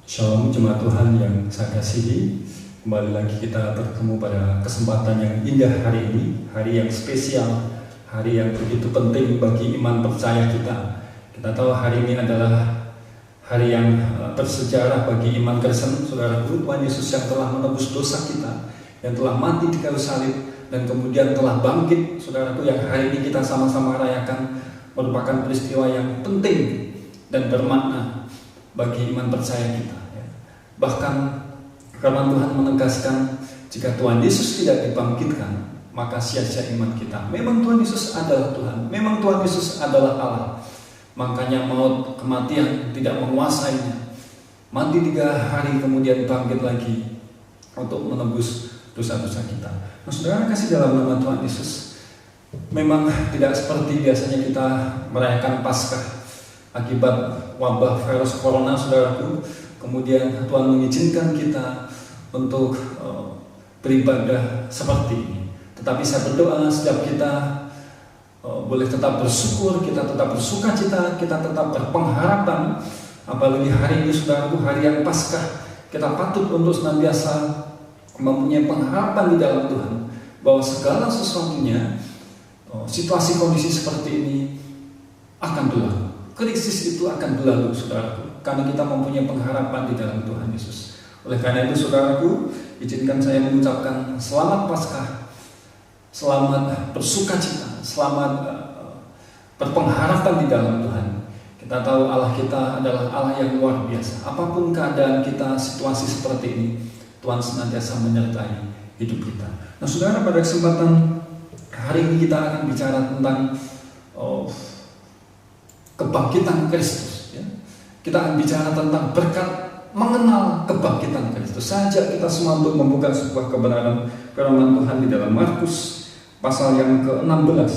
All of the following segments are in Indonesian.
Shalom jemaat Tuhan yang saya kasihi. Kembali lagi kita bertemu pada kesempatan yang indah hari ini, hari yang spesial, hari yang begitu penting bagi iman percaya kita. Kita tahu hari ini adalah hari yang bersejarah bagi iman Kristen, saudaraku. Tuhan Yesus yang telah menebus dosa kita, yang telah mati di kayu salib dan kemudian telah bangkit, saudaraku, yang hari ini kita sama-sama rayakan, merupakan peristiwa yang penting dan bermakna bagi iman percaya kita. Bahkan firman Tuhan menegaskan, jika Tuhan Yesus tidak dibangkitkan, maka sia-sia iman kita. Memang Tuhan Yesus adalah Tuhan, memang Tuhan Yesus adalah Allah. Makanya maut, kematian tidak menguasainya. Mati 3 hari kemudian bangkit lagi untuk menebus dosa-dosa kita. Nah, saudara kasih dalam nama Tuhan Yesus, memang tidak seperti biasanya kita merayakan Paskah akibat wabah virus corona, saudaraku. Kemudian Tuhan mengizinkan kita untuk beribadah seperti ini. Tetapi saya berdoa setiap kita boleh tetap bersyukur, kita tetap bersukacita, kita tetap berpengharapan. Apalagi hari ini, saudaraku, hari yang Paskah, kita patut untuk senantiasa mempunyai pengharapan di dalam Tuhan bahwa segala sesuatunya, situasi kondisi seperti ini akan berlalu. Krisis itu akan berlalu, saudaraku, karena kita mempunyai pengharapan di dalam Tuhan Yesus. Oleh karena itu, saudaraku, izinkan saya mengucapkan selamat Paskah, selamat bersukacita, selamat berpengharapan di dalam Tuhan. Kita tahu Allah kita adalah Allah yang luar biasa. Apapun keadaan kita, situasi seperti ini, Tuhan senantiasa menyertai hidup kita. Nah, saudara, pada kesempatan hari ini kita akan bicara tentang kebangkitan Kristus. Kita akan bicara tentang berkat mengenal kebangkitan Kristus. Saja kita semua untuk membuka sebuah kebenaran firman Tuhan di dalam Markus pasal yang ke-16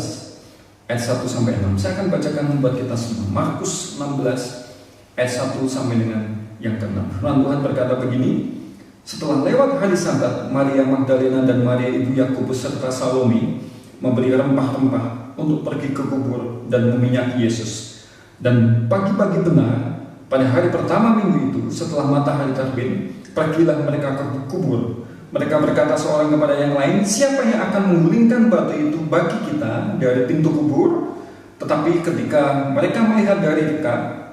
ayat 1 sampai 6. Saya akan bacakan buat kita semua. Markus 16 ayat 1 sampai dengan yang ke-6. Firman Tuhan berkata begini: setelah lewat hari Sabat, Maria Magdalena dan Maria ibu Yakobus serta Salome memberi rempah-rempah untuk pergi ke kubur dan meminyaki Yesus. Dan pagi-pagi benar, pada hari pertama minggu itu, setelah matahari terbit, pergilah mereka ke kubur. Mereka berkata seorang kepada yang lain, siapa yang akan menggulingkan batu itu bagi kita dari pintu kubur? Tetapi ketika mereka melihat dari dekat,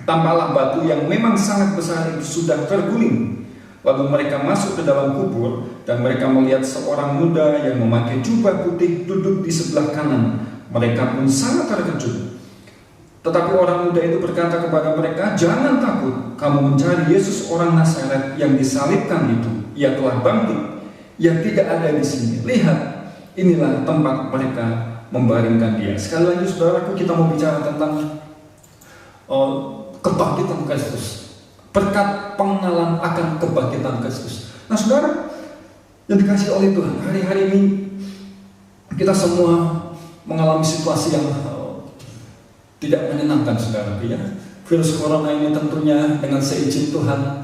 tampaklah batu yang memang sangat besar itu sudah terguling. Lalu mereka masuk ke dalam kubur, dan mereka melihat seorang muda yang memakai jubah putih duduk di sebelah kanan. Mereka pun sangat terkejut. Tetapi orang muda itu berkata kepada mereka, jangan takut, kamu mencari Yesus orang Nazaret yang disalibkan itu. Ia telah bangkit, ia tidak ada di sini. Lihat, inilah tempat mereka membaringkan dia. Sekali lagi, saudaraku, kita mau bicara tentang kebangkitan Kristus, berkat pengenalan akan kebangkitan Kristus. Nah, saudara yang dikasihi oleh Tuhan, hari-hari ini kita semua mengalami situasi yang tidak menyenangkan, saudara. Virus corona ini tentunya dengan seizin Tuhan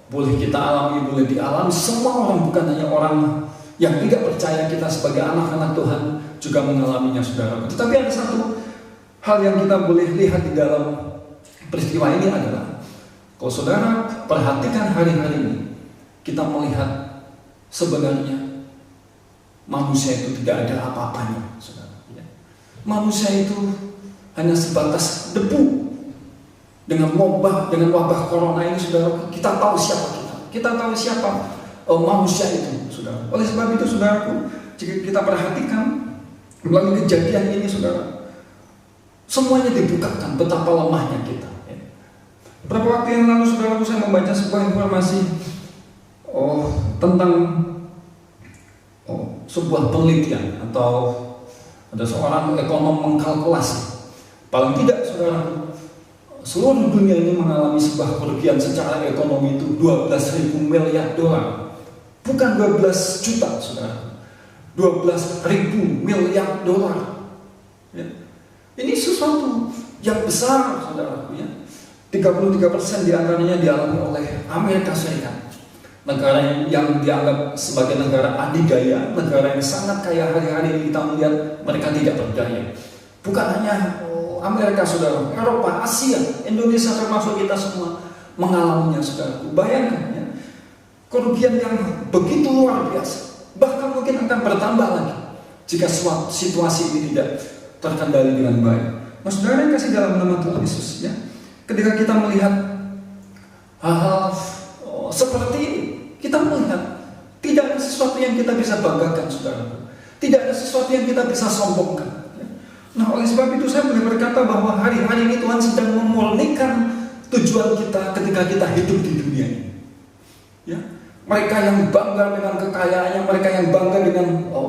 boleh kita alami, boleh dialami semua orang, bukan hanya orang yang tidak percaya kita sebagai anak-anak Tuhan juga mengalaminya, saudara. Tetapi ada satu hal yang kita boleh lihat di dalam peristiwa ini adalah, kalau saudara perhatikan hari-hari ini, kita melihat sebenarnya manusia itu tidak ada apa-apanya, saudara. Manusia itu hanya sebatas debu. Dengan wabah corona ini, saudara, kita tahu siapa kita. Kita tahu siapa manusia itu, saudara. Oleh sebab itu, saudaraku, jika kita perhatikan melalui kejadian ini, saudara, semuanya dibukakan betapa lemahnya kita. Beberapa waktu yang lalu, saudaraku, saya membaca sebuah informasi tentang sebuah penelitian, atau ada seorang ekonom mengkalkulasi, paling tidak, saudara, seluruh dunia ini mengalami sebuah kerugian secara ekonomi itu 12.000 miliar dolar. Bukan 12 juta, saudara. 12.000 miliar dolar. Ini sesuatu yang besar, saudara. 33% diantaranya dialami oleh Amerika Serikat. Negara yang dianggap sebagai negara adidaya, negara yang sangat kaya. Hari-hari ini kita melihat mereka tidak berdaya. Bukan hanya Amerika, saudara, Eropa, Asia, Indonesia termasuk kita semua mengalaminya, saudaraku. Bayangkan ya, kerugian yang begitu luar biasa, bahkan mungkin akan bertambah lagi jika situasi ini tidak terkendali dengan baik. Nah, saudara yang kasih dalam nama Tuhan Yesus ya, ketika kita melihat hal-hal seperti ini, kita melihat tidak ada sesuatu yang kita bisa banggakan, saudaraku. Tidak ada sesuatu yang kita bisa sombongkan. Nah, oleh sebab itu saya boleh berkata bahwa hari-hari ini Tuhan sedang memurnikan tujuan kita ketika kita hidup di dunia ini. Ya, mereka yang bangga dengan kekayaannya, mereka yang bangga dengan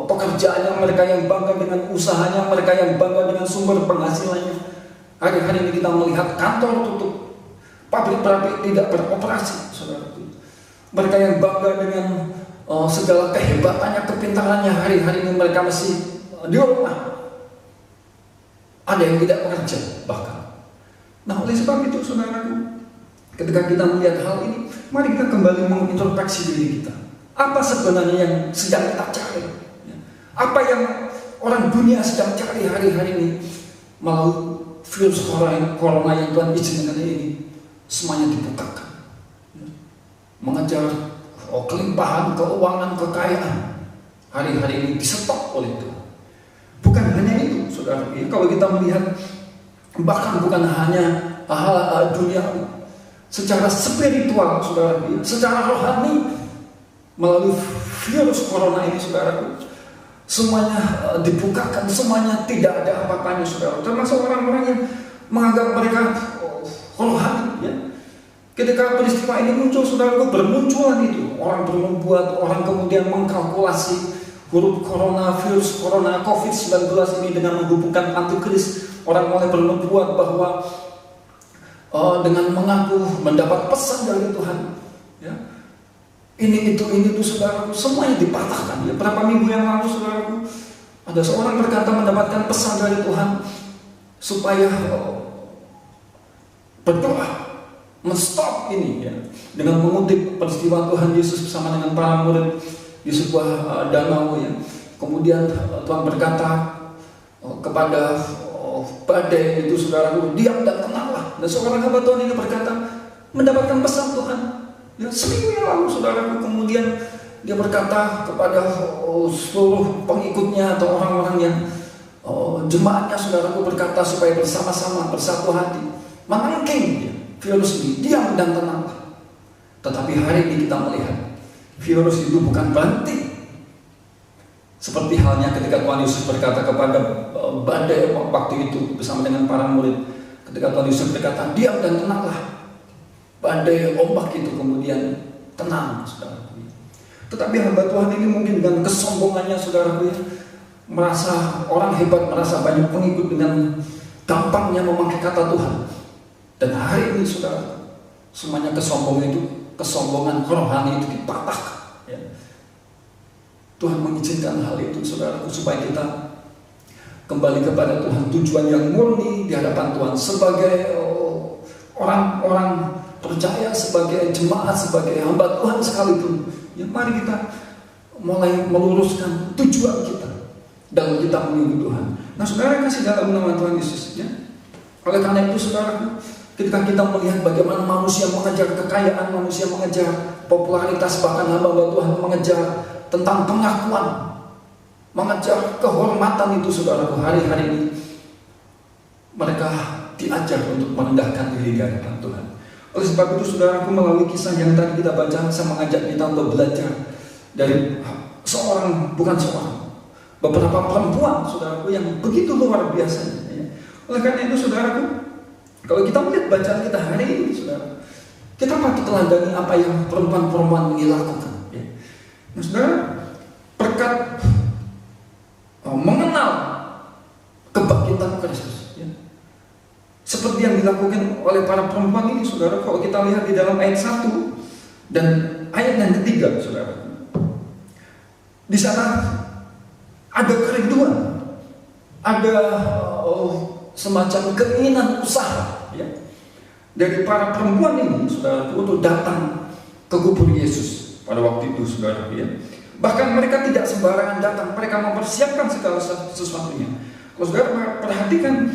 pekerjaannya, mereka yang bangga dengan usahanya, mereka yang bangga dengan sumber penghasilannya. Hari-hari ini kita melihat kantor tutup, pabrik-pabrik tidak beroperasi, saudaraku. Mereka yang bangga dengan segala kehebatannya, kepintarannya, hari-hari ini mereka masih di rumah. Ada yang tidak bekerja bahkan. Nah, oleh sebab itu, saudaraku, ketika kita melihat hal ini, mari kita kembali mengintrospeksi diri kita. Apa sebenarnya yang sedang kita cari? Apa yang orang dunia sedang cari hari-hari ini melalui virus corona yang Tuhan izinkan ini? Semuanya dibukakan. Mengejar kelimpahan, keuangan, kekayaan. Hari-hari ini disetok oleh Tuhan. Bukan hanya itu, saudara. Kalau kita melihat, bahkan bukan hanya hal dunia, secara spiritual, saudara, secara rohani, melalui virus corona ini, saudara, semuanya dibukakan, semuanya tidak ada apa-apanya, saudara. Termasuk orang-orang yang menganggap mereka rohani. Ya. Ketika peristiwa ini muncul, saudara, bermunculan itu orang berbuat, orang kemudian mengkalkulasi huruf corona, virus corona, COVID-19 ini dengan menghubungkan antikris. Orang mulai bernubuat bahwa dengan mengaku mendapat pesan dari Tuhan, ya, ini itu saudaraku, semuanya dipatahkan. Ya, berapa minggu yang lalu, saudaraku, ada seorang berkata mendapatkan pesan dari Tuhan supaya berdoa, menstop ini, ya, dengan mengutip peristiwa Tuhan Yesus bersama dengan para murid di sebuah danau, ya. Kemudian Tuhan berkata kepada badai itu, saudaraku, diam dan tenanglah. Dan seorang hamba Tuhan ini berkata mendapatkan pesan Tuhan, ya, seminggu yang lalu, saudaraku. Kemudian dia berkata kepada seluruh pengikutnya atau orang-orang yang jemaatnya, saudaraku, berkata supaya bersama-sama bersatu hati menangking virus ini, diam dan tenanglah. Tetapi hari ini kita melihat virus itu bukan berhenti. Seperti halnya ketika Tuhan Yesus berkata kepada badai waktu itu bersama dengan para murid. Ketika Tuhan Yesus berkata, diam dan tenanglah, badai ombak itu kemudian tenang, saudaraku. Tetapi hamba Tuhan ini mungkin dengan kesombongannya, saudaraku, ya, merasa orang hebat, merasa banyak pengikut, dengan gampangnya memakai kata Tuhan. Dan hari ini, saudara, semuanya kesombongan rohani itu dipatahkan. Ya. Tuhan mengizinkan hal itu, saudaraku, supaya kita kembali kepada Tuhan, tujuan yang murni di hadapan Tuhan sebagai orang-orang percaya, sebagai jemaat, sebagai hamba Tuhan sekalipun. Ya, mari kita mulai meluruskan tujuan kita dalam kita mengikuti Tuhan. Nah, saudara kasih dalam nama Tuhan Yesus, ya. Oleh karena itu, saudaraku, ketika kita melihat bagaimana manusia mengejar kekayaan, manusia mengejar popularitas, bahkan hamba Tuhan mengejar tentang pengakuan, mengejar kehormatan itu, saudaraku, hari-hari ini mereka diajar untuk merendahkan diri di hadapan Tuhan. Oleh sebab itu, saudaraku, melalui kisah yang tadi kita baca, saya mengajak kita untuk belajar dari beberapa perempuan, saudaraku, yang begitu luar biasa. Ya. Oleh karena itu, saudaraku, kalau kita melihat bacaan kita hari ini, saudara, kita patut teladani apa yang perempuan-perempuan ini lakukan. Ya. Nah, saudara, berkat mengenal kebangkitan Kristus, ya, seperti yang dilakukan oleh para perempuan ini, saudara, kalau kita lihat di dalam ayat 1 dan ayat yang ketiga, saudara, di sana ada kerinduan, ada semacam keinginan usaha, ya, dari para perempuan ini, saudara, untuk datang ke kubur Yesus pada waktu itu, saudara, ya. Bahkan mereka tidak sembarangan datang, mereka mempersiapkan segala sesuatunya. Kalau saudara perhatikan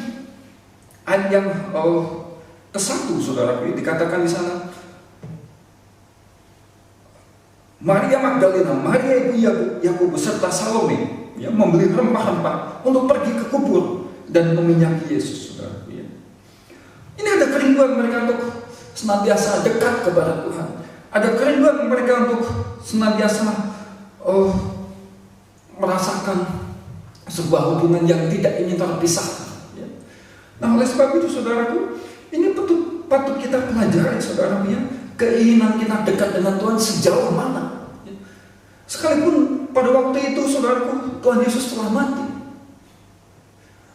ayat yang ke-1, saudara, dikatakan di sana, Maria Magdalena, Maria ibu Yakobus serta Salome ya, membeli rempah-rempah untuk pergi ke kubur dan meminyaki Yesus. Saudara, ya. Ini ada kerinduan mereka untuk senantiasa dekat kepada Tuhan. Ada kerinduan mereka untuk senantiasa merasakan sebuah hubungan yang tidak ingin terpisah. Ya. Nah, oleh sebab itu, saudaraku, ini patut kita pelajari, saudara, ya. Keinginan kita dekat dengan Tuhan sejauh mana. Ya. Sekalipun pada waktu itu, saudaraku, Tuhan Yesus telah mati,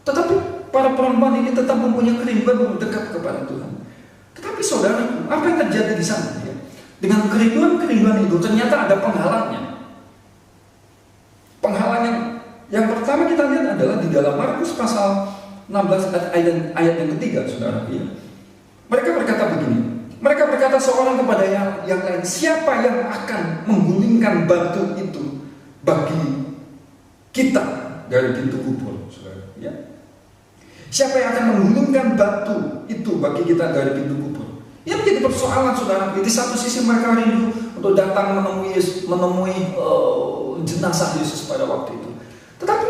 tetapi para perempuan ini tetap mempunyai kerinduan untuk dekat kepada Tuhan. Tetapi saudaraku, apa yang terjadi di sana? Ya? Dengan kerinduan itu ternyata ada penghalangnya. Penghalang yang pertama kita lihat adalah di dalam Markus pasal 16 ayat yang ketiga, saudara. Ya. Mereka berkata begini. Mereka berkata seorang kepada yang lain, siapa yang akan menggulingkan batu itu bagi kita dari pintu kubur, saudara? Ya. Siapa yang akan menggulingkan batu itu bagi kita dari pintu kubur? Ini menjadi persoalan, saudara. Di satu sisi mereka rindu untuk datang menemui jenazah Yesus pada waktu itu. Tetapi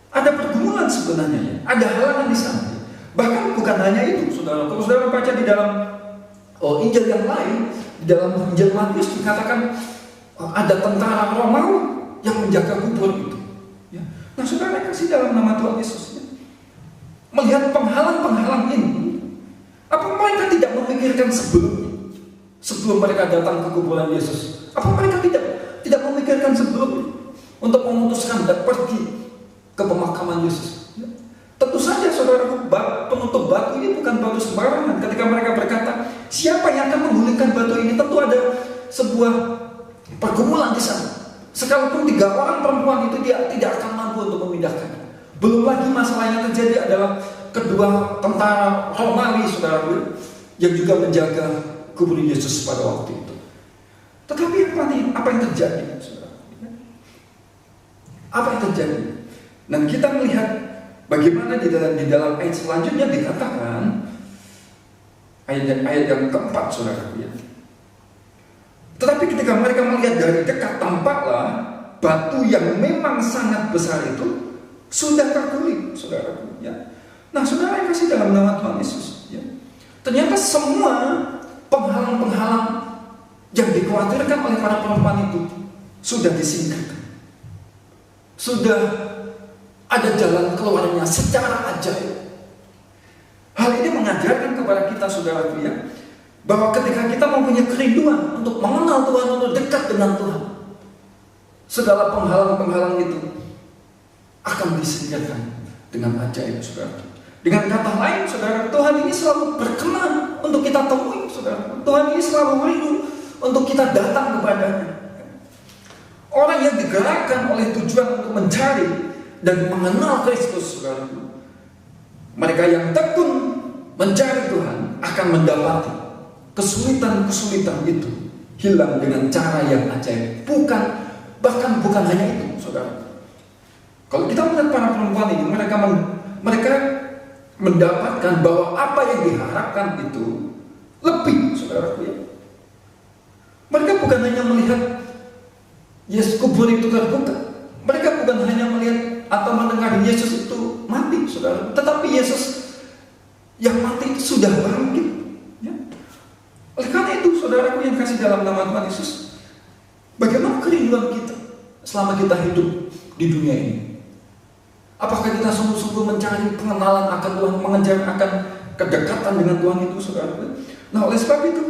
ada pergumulan sebenarnya, ya. Ada halangan di sana. Bahkan bukan hanya itu, saudara. Kalau saudara baca di dalam Injil yang lain, di dalam Injil Matius dikatakan ada tentara Romawi yang menjaga kubur itu. Ya. Nah, saudara, kasih dalam nama Tuhan Yesus, ya. Melihat penghalang-penghalang ini, apa mereka tidak memikirkan sebelum mereka datang ke kuburan Yesus? Apa mereka tidak memikirkan sebelum untuk memutuskan dan pergi ke pemakaman Yesus? Ya. Tentu saja, saudara, penutup batu ini bukan batu sembarangan. Ketika mereka berkata, siapa yang akan menggulingkan batu ini? Tentu ada sebuah pergumulan di sana. Sekalipun 3 orang perempuan itu dia tidak akan mampu untuk memindahkannya. Belum lagi masalah yang terjadi adalah kedua tentara Romawi, saudara, yang juga menjaga kubur Yesus pada waktu itu. Tetapi apa yang terjadi, saudara? Apa yang terjadi? Dan kita melihat bagaimana di dalam ayat selanjutnya dikatakan, ayat yang keempat, saudara, ya. Tetapi ketika mereka melihat dari dekat, tampaklah batu yang memang sangat besar itu sudah terguling, saudara, ya. Nah, saudara yang kasih dalam nama Tuhan Yesus, ya. Ternyata semua penghalang-penghalang yang dikhawatirkan oleh para perempuan itu sudah disingkirkan. Sudah ada jalan keluarnya secara ajaib. Hal ini mengajarkan kepada kita, saudara, ya, bahwa ketika kita mempunyai kerinduan untuk mengenal Tuhan, untuk dekat dengan Tuhan, segala penghalang-penghalang itu akan disingkirkan dengan ajaib, saudara. Dengan kata lain, saudara, Tuhan ini selalu berkenan untuk kita temui, saudara. Tuhan ini selalu rindu untuk kita datang kepadanya. Orang yang digerakkan oleh tujuan untuk mencari dan mengenal Kristus, saudara, mereka yang tekun mencari Tuhan akan mendapati kesulitan-kesulitan itu hilang dengan cara yang ajaib. Bahkan bukan hanya itu, saudara. Kalau kita melihat para perempuan ini, mereka mendapatkan bahwa apa yang diharapkan itu lebih, saudara, ya. Mereka bukan hanya melihat Yesus kubur itu terbuka. Mereka bukan hanya melihat atau mendengar Yesus itu mati, saudara, tetapi Yesus yang mati sudah bangkit, ya. Oleh karena itu, saudaraku yang kasih dalam nama Tuhan Yesus, bagaimana kerinduan kita selama kita hidup di dunia ini? Apakah kita sungguh-sungguh mencari pengenalan akan Tuhan, mengejar akan kedekatan dengan Tuhan itu, saudara? Nah, oleh sebab itu,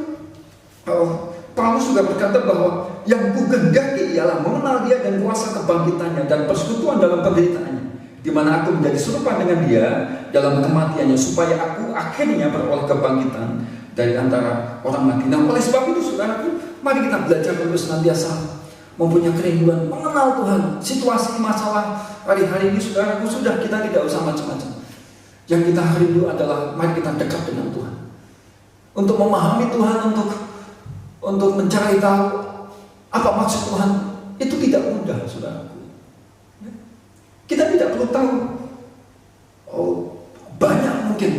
Paulus juga berkata bahwa yang kugendaki ialah mengenal Dia dan kuasa kebangkitannya dan persekutuan dalam penderitaannya, di mana aku menjadi serupa dengan Dia dalam kematiannya, supaya aku akhirnya beroleh kebangkitan dari antara orang mati. Nah, oleh sebab itu, saudaraku, mari kita belajar untuk senantiasa mempunyai kerinduan mengenal Tuhan. Situasi masalah hari-hari ini, saudaraku, sudah kita tidak usah macam-macam. Yang kita rindu adalah mari kita dekat dengan Tuhan, untuk memahami Tuhan, untuk mencari tahu apa maksud Tuhan. Itu tidak mudah, saudaraku. Kita tidak perlu tahu banyak mungkin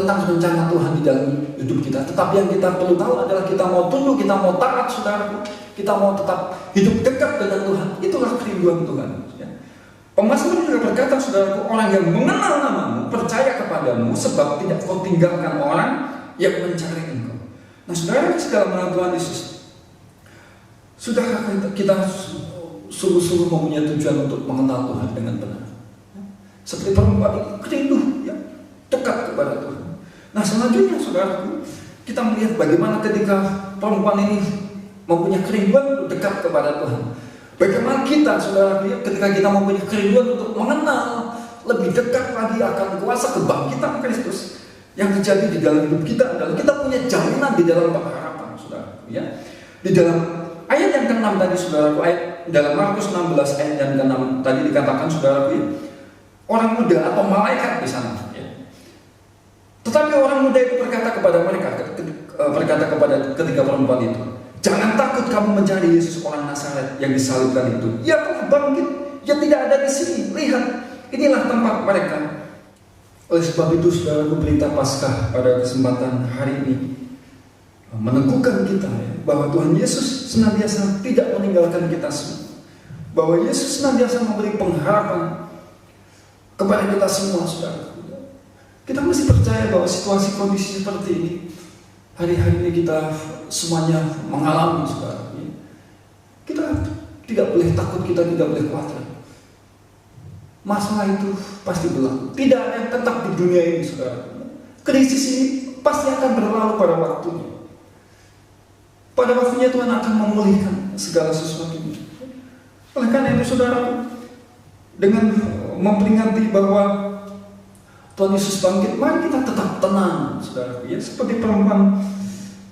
tentang rencana Tuhan di dalam hidup kita. Tetapi yang kita perlu tahu adalah kita mau tunduk, kita mau taat, saudaraku. Kita mau tetap hidup dekat dengan Tuhan. Itulah kerinduan Tuhan. Ya. Pemazmur juga berkata, saudaraku, orang yang mengenal namamu, percaya kepadamu, sebab tidak kau tinggalkan orang yang mencari engkau. Nah, saudara, segala mengenal Tuhan Yesus, sudahkah kita sungguh-sungguh mempunyai tujuan untuk mengenal Tuhan dengan benar? Seperti perempuan ini kerindu, ya, dekat kepada Tuhan. Nah, selanjutnya, saudaraku, kita melihat bagaimana ketika perempuan ini mempunyai kerinduan untuk dekat kepada Tuhan. Bagaimana kita, saudara, ketika kita mempunyai kerinduan untuk mengenal lebih dekat lagi akan kuasa kebangkitan Kristus, yang terjadi di dalam hidup kita adalah kita punya jaminan di dalam pengharapan, saudara. Ya, di dalam ayat yang ke-6 tadi, saudara, ayat dalam Markus 16 ayat yang ke-6 tadi dikatakan, saudara, ya, orang muda atau malaikat di sana. Ya. Tetapi orang muda itu berkata kepada mereka, berkata kepada ketiga perempuan itu, jangan takut kamu mencari Yesus orang Nazaret yang disalibkan itu. Ia telah bangkit, ia tidak ada di sini. Lihat, inilah tempat mereka. Oleh sebab itu, saudara, berita Paskah pada kesempatan hari ini meneguhkan kita, ya, bahwa Tuhan Yesus senantiasa tidak meninggalkan kita semua. Bahwa Yesus senantiasa memberi pengharapan kepada kita semua, saudara. Kita mesti percaya bahwa situasi kondisi seperti ini, hari-hari ini kita semuanya mengalami, saudara. Kita tidak boleh takut, kita tidak boleh khawatir. Masalah itu pasti berlalu. Tidak ada yang tetap di dunia ini, saudara. Krisis ini pasti akan berlalu pada waktunya. Pada waktunya Tuhan akan memulihkan segala sesuatu ini. Oleh karena itu, saudara, dengan memperingati bahwa Tuhan Yesus bangkit, mari kita tetap tenang, saudara. Ya, seperti perempuan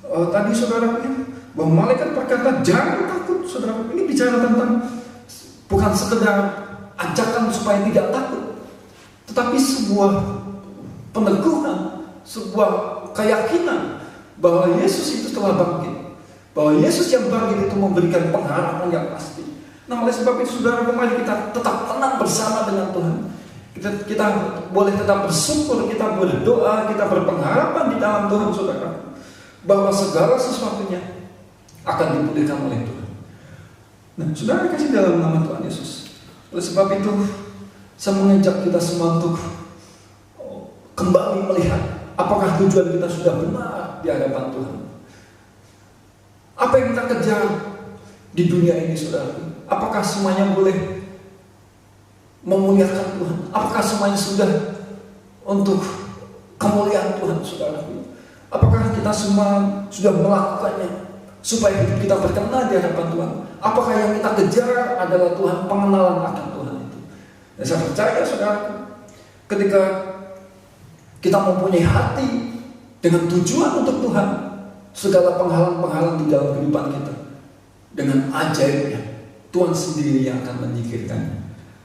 tadi, saudara, ya, bahwa malaikat berkata, jangan takut, saudara. Ini bicara tentang bukan sekedar ajakan supaya tidak takut, tetapi sebuah peneguhan, sebuah keyakinan bahwa Yesus itu telah bangkit, bahwa Yesus yang bangkit itu memberikan pengharapan yang pasti. Nah, oleh sebab itu, saudara, mari kita tetap tenang bersama dengan Tuhan. Kita boleh tetap bersyukur, kita berdoa, kita berpengharapan di dalam Tuhan, saudara, bahwa segala sesuatunya akan dipulihkan oleh Tuhan. Nah, saudara kasih dalam nama Tuhan Yesus. Oleh sebab itu, saya mengajak kita semua untuk kembali melihat apakah tujuan kita sudah benar di hadapan Tuhan. Apa yang kita kejar di dunia ini, saudara? Apakah semuanya boleh memuliakan Tuhan? Apakah semuanya sudah untuk kemuliaan Tuhan, saudara? Apakah kita semua sudah melakukannya supaya hidup kita berkenan di hadapan Tuhan? Apakah yang kita kejar adalah Tuhan, pengenalan akan Tuhan itu? Dan saya percaya, saudara, ketika kita mempunyai hati dengan tujuan untuk Tuhan, segala penghalang-penghalang di dalam kehidupan kita, dengan ajaibnya Tuhan sendiri yang akan menyingkirkannya.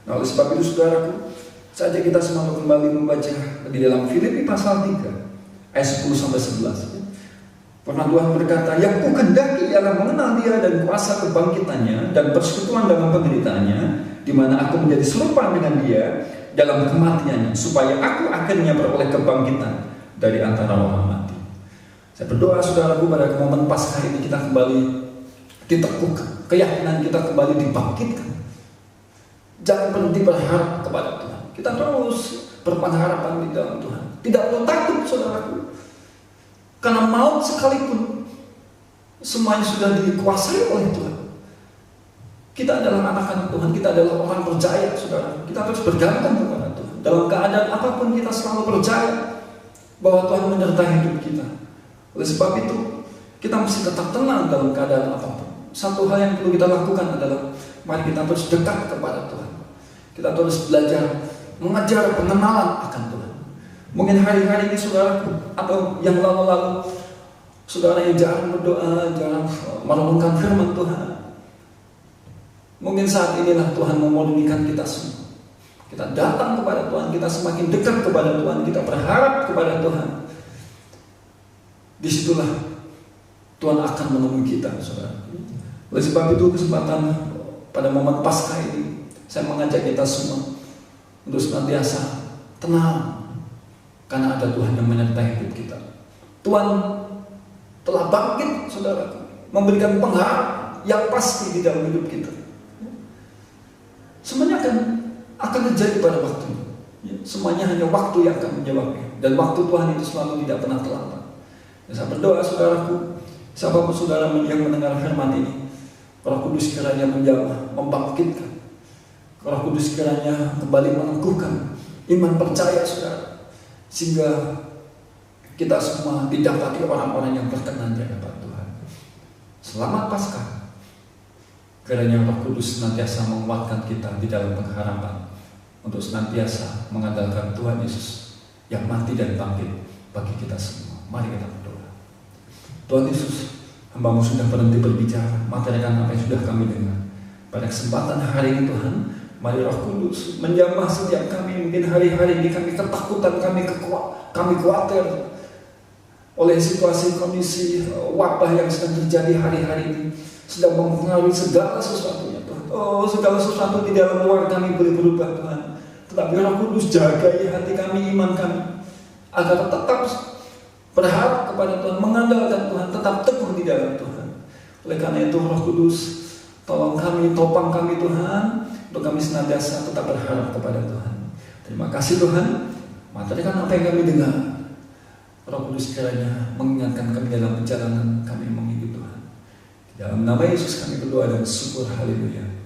Nah, oleh sebab itu, saudaraku, saja kita semua kembali membaca di dalam Filipi pasal 3 ayat 10-11. Pernah Tuhan berkata, yang ku kehendaki ialah mengenal Dia dan kuasa kebangkitannya dan persekutuan dalam penderitaannya, di mana aku menjadi serupa dengan Dia dalam kematiannya, supaya aku akhirnya beroleh kebangkitan dari antara orang mati. Saya berdoa, saudaraku, pada momen Paskah ini kita kembali diteguhkan, keyakinan kita kembali dibangkitkan. Jangan berhenti berharap kepada Tuhan. Kita terus berpengharapan di dalam Tuhan. Tidak perlu takut, saudaraku. Karena maut sekalipun semuanya sudah dikuasai oleh Tuhan. Kita adalah anak-anak Tuhan, kita adalah orang percaya, saudara. Kita terus bergantung kepada Tuhan. Dalam keadaan apapun kita selalu percaya bahwa Tuhan menyertai hidup kita. Oleh sebab itu, kita mesti tetap tenang dalam keadaan apapun. Satu hal yang perlu kita lakukan adalah mari kita terus dekat kepada Tuhan. Kita terus belajar mengajar pengenalan akan Tuhan. Mungkin hari-hari ini, saudaraku, atau yang lalu-lalu, saudara yang jarang berdoa, jarang merenungkan firman Tuhan, mungkin saat inilah Tuhan memurnikan kita semua. Kita datang kepada Tuhan, kita semakin dekat kepada Tuhan, kita berharap kepada Tuhan. Disitulah Tuhan akan menemui kita, saudara. Oleh sebab itu, kesempatan pada momen Paskah ini, saya mengajak kita semua untuk senantiasa tenang, Karena ada Tuhan yang menyertai hidup kita. Tuhan telah bangkit, saudaraku, memberikan pengharapan yang pasti di dalam hidup kita. Semuanya akan terjadi pada waktunya. Semuanya hanya waktu yang akan menjawabnya. Dan waktu Tuhan itu selalu tidak pernah terlambat. Dan saya berdoa, saudaraku, siapapun saudara yang mendengar firman ini, Roh Kudus kiranya menjamah, membangkitkan. Roh Kudus kiranya kembali meneguhkan iman percaya saudara, sehingga kita semua didapati orang-orang yang berkenan di hadapan Tuhan. Selamat Paskah. Kiranya Roh Kudus senantiasa menguatkan kita di dalam pengharapan untuk senantiasa mengandalkan Tuhan Yesus yang mati dan bangkit bagi kita semua. Mari kita berdoa. Tuhan Yesus, Hamba-Mu sudah berhenti berbicara, materikan apa yang sudah kami dengar. Pada kesempatan hari ini Tuhan, mari Roh Kudus menjamah setiap kami. Mungkin hari-hari ini kami ketakutan, kami khawatir oleh situasi kondisi wabah yang sedang terjadi hari-hari ini, sedang mempengaruhi segala sesuatunya Tuhan. Oh, segala sesuatu di dalam luar kami boleh berubah Tuhan. Tetapi Roh Kudus jagai hati kami, iman kami, agar tetap berharap kepada Tuhan, mengandalkan Tuhan, tetap teguh di dalam Tuhan. Oleh karena itu Roh Kudus, tolong kami, topang kami Tuhan, untuk kami senantiasa tetap berharap kepada Tuhan. Terima kasih Tuhan, materikan apa yang kami dengar. Roh Kudus kiranya mengingatkan kami dalam perjalanan kami mengikuti Tuhan. Di dalam nama Yesus kami berdoa dan syukur, haleluya.